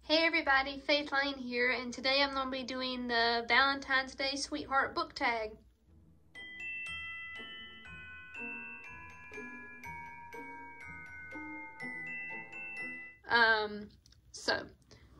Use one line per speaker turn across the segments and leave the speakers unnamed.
Hey everybody, Faith Lane here, and today I'm going to be doing the Valentine's Day Sweetheart book tag. So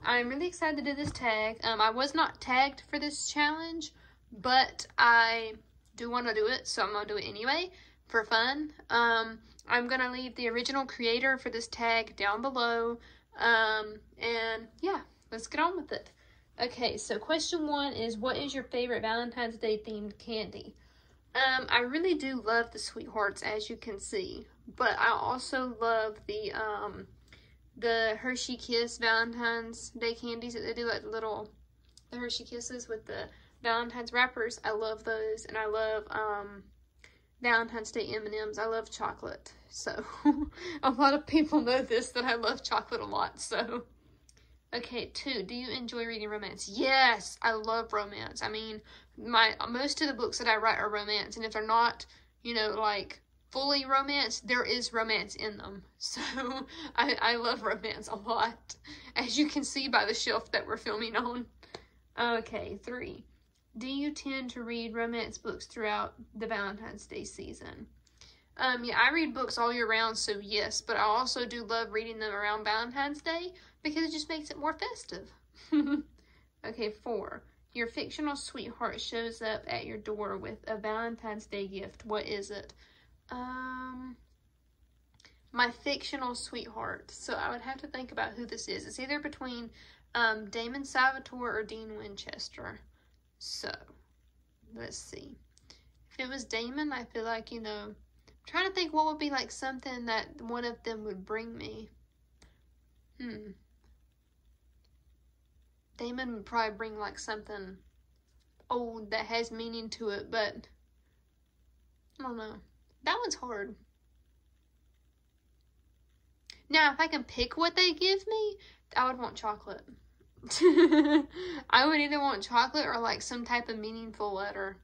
I'm really excited to do this tag. I was not tagged for this challenge, but I do want to do it, so I'm going to do it anyway for fun. I'm going to leave the original creator for this tag down below. And yeah, let's get on with it. Okay, so question 1 is, what is your favorite Valentine's Day themed candy? I really do love the Sweethearts, as you can see, but I also love the Hershey Kiss Valentine's Day candies that they do, like the Hershey Kisses with the Valentine's wrappers. I love those, and I love Valentine's Day M&Ms. I love chocolate, so a lot of people know this, that I love chocolate a lot, so. Okay, 2, do you enjoy reading romance? Yes, I love romance. I mean, most of the books that I write are romance, and if they're not, you know, like, fully romance, there is romance in them. So, I love romance a lot, as you can see by the shelf that we're filming on. Okay, 3. Do you tend to read romance books throughout the Valentine's Day season? Yeah, I read books all year round, so yes, but I also do love reading them around Valentine's Day because it just makes it more festive. Okay, 4. Your fictional sweetheart shows up at your door with a Valentine's Day gift. What is it? My fictional sweetheart. So I would have to think about who this is. It's either between Damon Salvatore or Dean Winchester. So, let's see. If it was Damon, I feel like, you know, I'm trying to think what would be like something that one of them would bring me. Damon would probably bring like something old that has meaning to it, but I don't know. That one's hard. Now, if I can pick what they give me, I would want chocolate. I would either want chocolate or like some type of meaningful letter.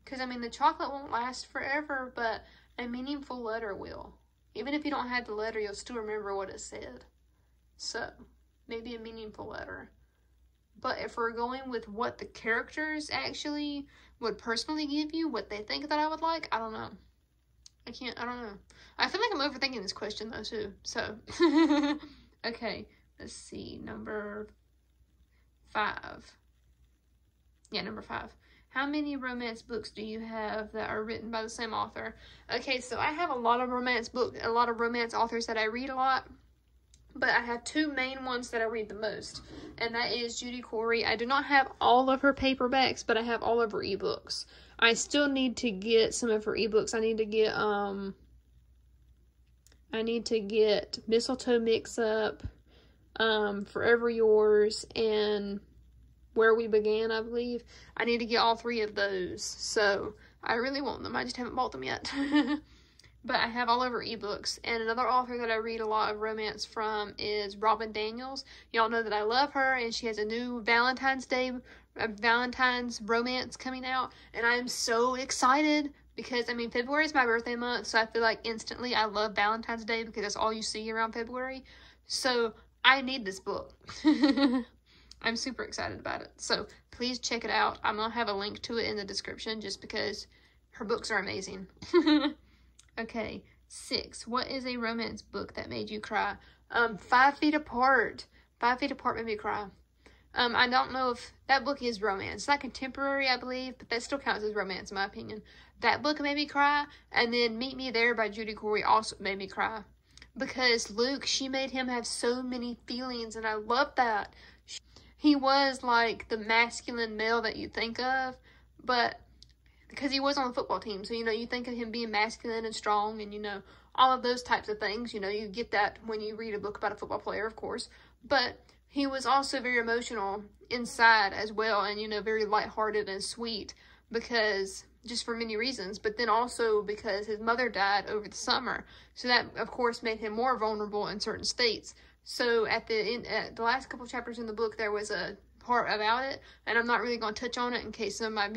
Because, I mean, the chocolate won't last forever, but a meaningful letter will. Even if you don't have the letter, you'll still remember what it said. So, maybe a meaningful letter. But if we're going with what the characters actually would personally give you, what they think that I would like, I don't know. I don't know. I feel like I'm overthinking this question, though, too. So, okay. Let's see, number 5. Yeah, number 5. How many romance books do you have that are written by the same author? Okay, so I have a lot of romance authors that I read a lot, but I have 2 main ones that I read the most, and that is Judy Corey. I do not have all of her paperbacks, but I have all of her ebooks. I still need to get some of her ebooks. I need to get Mistletoe Mix-Up, Forever Yours, and Where We Began, I believe. I need to get all 3 of those, so I really want them. I just haven't bought them yet. But I have all of her ebooks. And another author that I read a lot of romance from is Robin Daniels. Y'all know that I love her, and she has a new Valentine's romance coming out, and I'm so excited because, I mean, February is my birthday month, so I feel like instantly I love Valentine's Day because that's all you see around February. So I need this book. I'm super excited about it. So please check it out. I'm going to have a link to it in the description just because her books are amazing. Okay, 6. What is a romance book that made you cry? 5 Feet Apart. 5 Feet Apart made me cry. I don't know if that book is romance. It's not contemporary, I believe, but that still counts as romance in my opinion. That book made me cry, and then Meet Me There by Judy Corey also made me cry. Because Luke, she made him have so many feelings, and I love that. He was like the masculine male that you think of, but because he was on the football team, so, you know, you think of him being masculine and strong and, you know, all of those types of things. You know, you get that when you read a book about a football player, of course. But he was also very emotional inside as well, and, you know, very lighthearted and sweet because, just for many reasons, but then also because his mother died over the summer. So that, of course, made him more vulnerable in certain states. So at the last couple chapters in the book, there was a part about it, and I'm not really going to touch on it in case some of my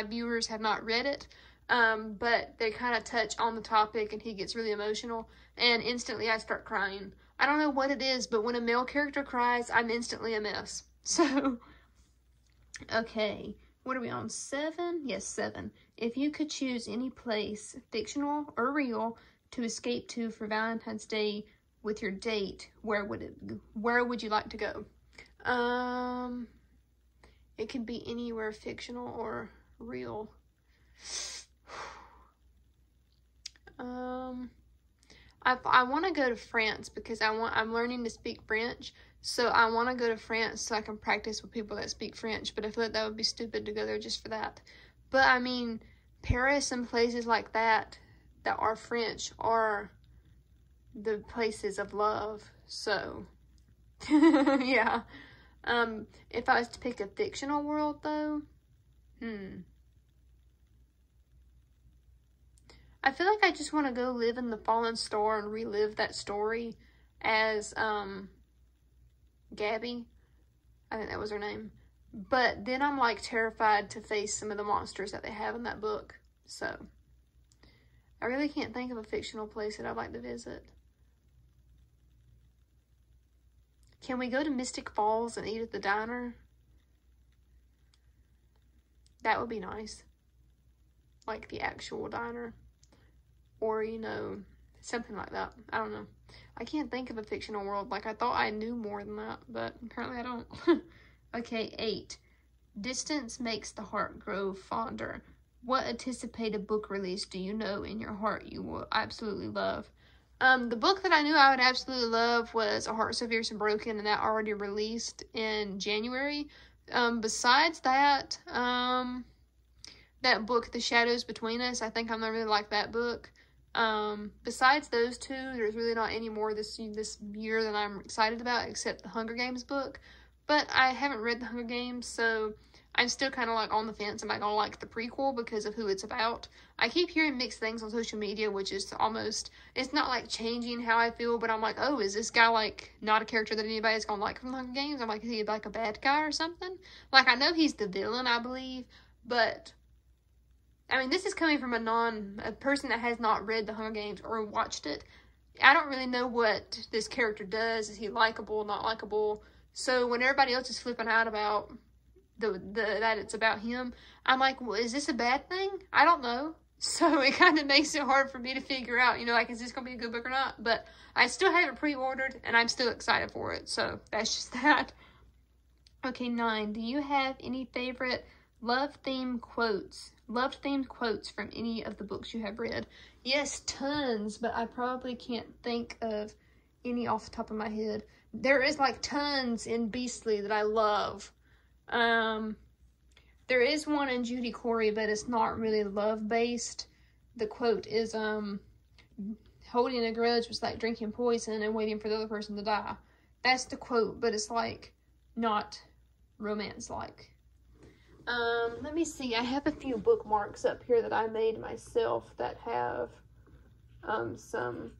viewers have not read it. But they kind of touch on the topic, and he gets really emotional, and instantly I start crying. I don't know what it is, but when a male character cries, I'm instantly a mess. So, okay. What are we on? 7? Yes, 7. If you could choose any place, fictional or real, to escape to for Valentine's Day with your date, where would you like to go? It can be anywhere fictional or real. I want to go to France because I'm learning to speak French. So I want to go to France so I can practice with people that speak French. But I feel like that would be stupid to go there just for that. But I mean, Paris and places like that are French are the places of love. So, yeah. If I was to pick a fictional world though, I feel like I just want to go live in the Fallen Star and relive that story as, Gabby. I think that was her name. But then I'm, like, terrified to face some of the monsters that they have in that book. So, I really can't think of a fictional place that I'd like to visit. Can we go to Mystic Falls and eat at the diner? That would be nice. Like the actual diner. Or, you know, something like that. I don't know. I can't think of a fictional world. Like, I thought I knew more than that, but apparently I don't. Okay, 8. Distance makes the heart grow fonder. What anticipated book release do you know in your heart you will absolutely love? The book that I knew I would absolutely love was A Heart So Fierce and Broken, and that already released in January. Besides that, that book, The Shadows Between Us, I think I'm gonna really like that book. Besides those two, there's really not any more this year that I'm excited about, except the Hunger Games book. But I haven't read the Hunger Games, so I'm still kind of like on the fence. Am I gonna like the prequel because of who it's about? I keep hearing mixed things on social media, which is almost, it's not like changing how I feel, but I'm like, oh, is this guy like not a character that anybody's gonna like from the Hunger Games? I'm like, is he like a bad guy or something? Like, I know he's the villain, I believe, but I mean, this is coming from a person that has not read the Hunger Games or watched it. I don't really know what this character does. Is he likable, not likable? So when everybody else is flipping out about that it's about him, I'm like, well, is this a bad thing? I don't know. So it kind of makes it hard for me to figure out, you know, like, is this going to be a good book or not? But I still have it pre-ordered, and I'm still excited for it. So that's just that. Okay, 9. Do you have any favorite love-themed quotes from any of the books you have read? Yes, tons, but I probably can't think of any off the top of my head. There is like tons in Beastly that I love. There is one in Judy Corey, but it's not really love-based. The quote is, holding a grudge was like drinking poison and waiting for the other person to die. That's the quote, but it's like not romance-like. Let me see. I have a few bookmarks up here that I made myself that have, some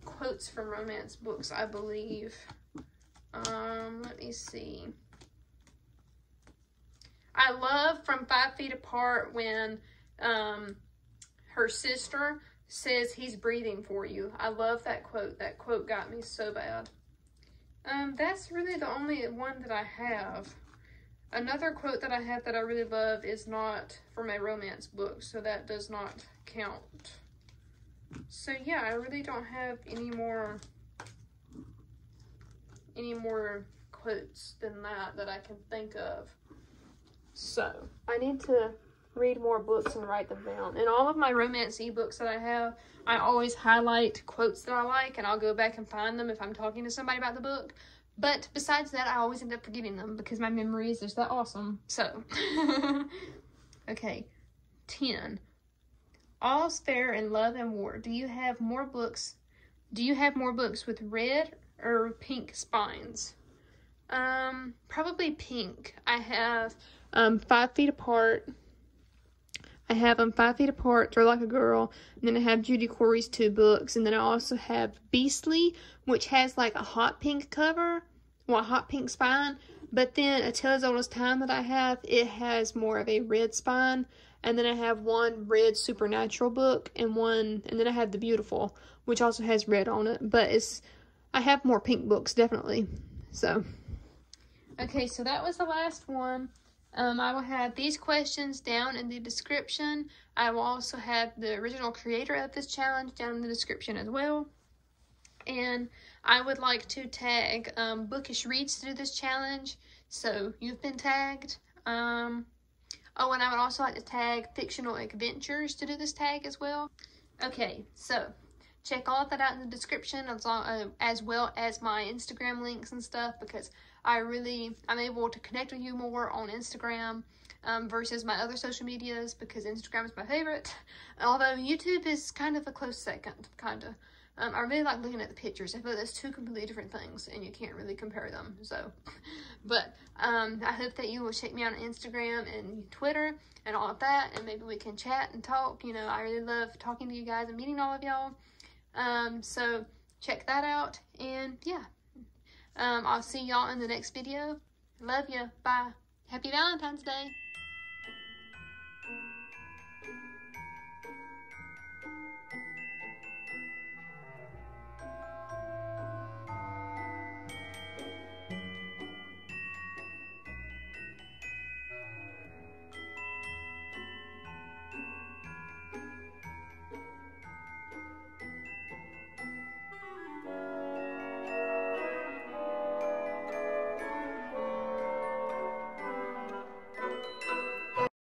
quotes from romance books, I believe. Let me see. I love from 5 Feet Apart when, her sister says he's breathing for you. I love that quote. That quote got me so bad. That's really the only one that I have. Another quote that I have that I really love is not from a romance book, so that does not count. So yeah, I really don't have any more quotes than that I can think of. So I need to read more books and write them down. In all of my romance ebooks that I have, I always highlight quotes that I like, and I'll go back and find them if I'm talking to somebody about the book. But besides that, I always end up forgetting them because my memory is just that awesome. So, okay, 10. All's fair in love and war. Do you have more books with red or pink spines? Probably pink. I have 5 Feet Apart. I have 5 Feet Apart, Throw Like a Girl, and then I have Judy Corey's 2 books, and then I also have Beastly, which has like a hot pink cover, well, a hot pink spine, But then A Tale as Old as Time that I have, it has more of a red spine. And then I have one red supernatural book and then I have The Beautiful, which also has red on it. But I have more pink books, definitely. So, okay, so that was the last one. I will have these questions down in the description. I will also have the original creator of this challenge down in the description as well. And I would like to tag Bookish Reads to do this challenge. So you've been tagged. Oh, and I would also like to tag Fictional Adventures to do this tag as well. Okay, so check all of that out in the description, as well as my Instagram links and stuff, because I'm able to connect with you more on Instagram versus my other social medias, because Instagram is my favorite. Although YouTube is kind of a close second, kind of. I really like looking at the pictures. I feel like that's two completely different things, and you can't really compare them. So, but I hope that you will check me out on Instagram and Twitter and all of that, and maybe we can chat and talk. You know, I really love talking to you guys and meeting all of y'all. So check that out, and yeah, I'll see y'all in the next video. Love ya. Bye. Happy Valentine's Day.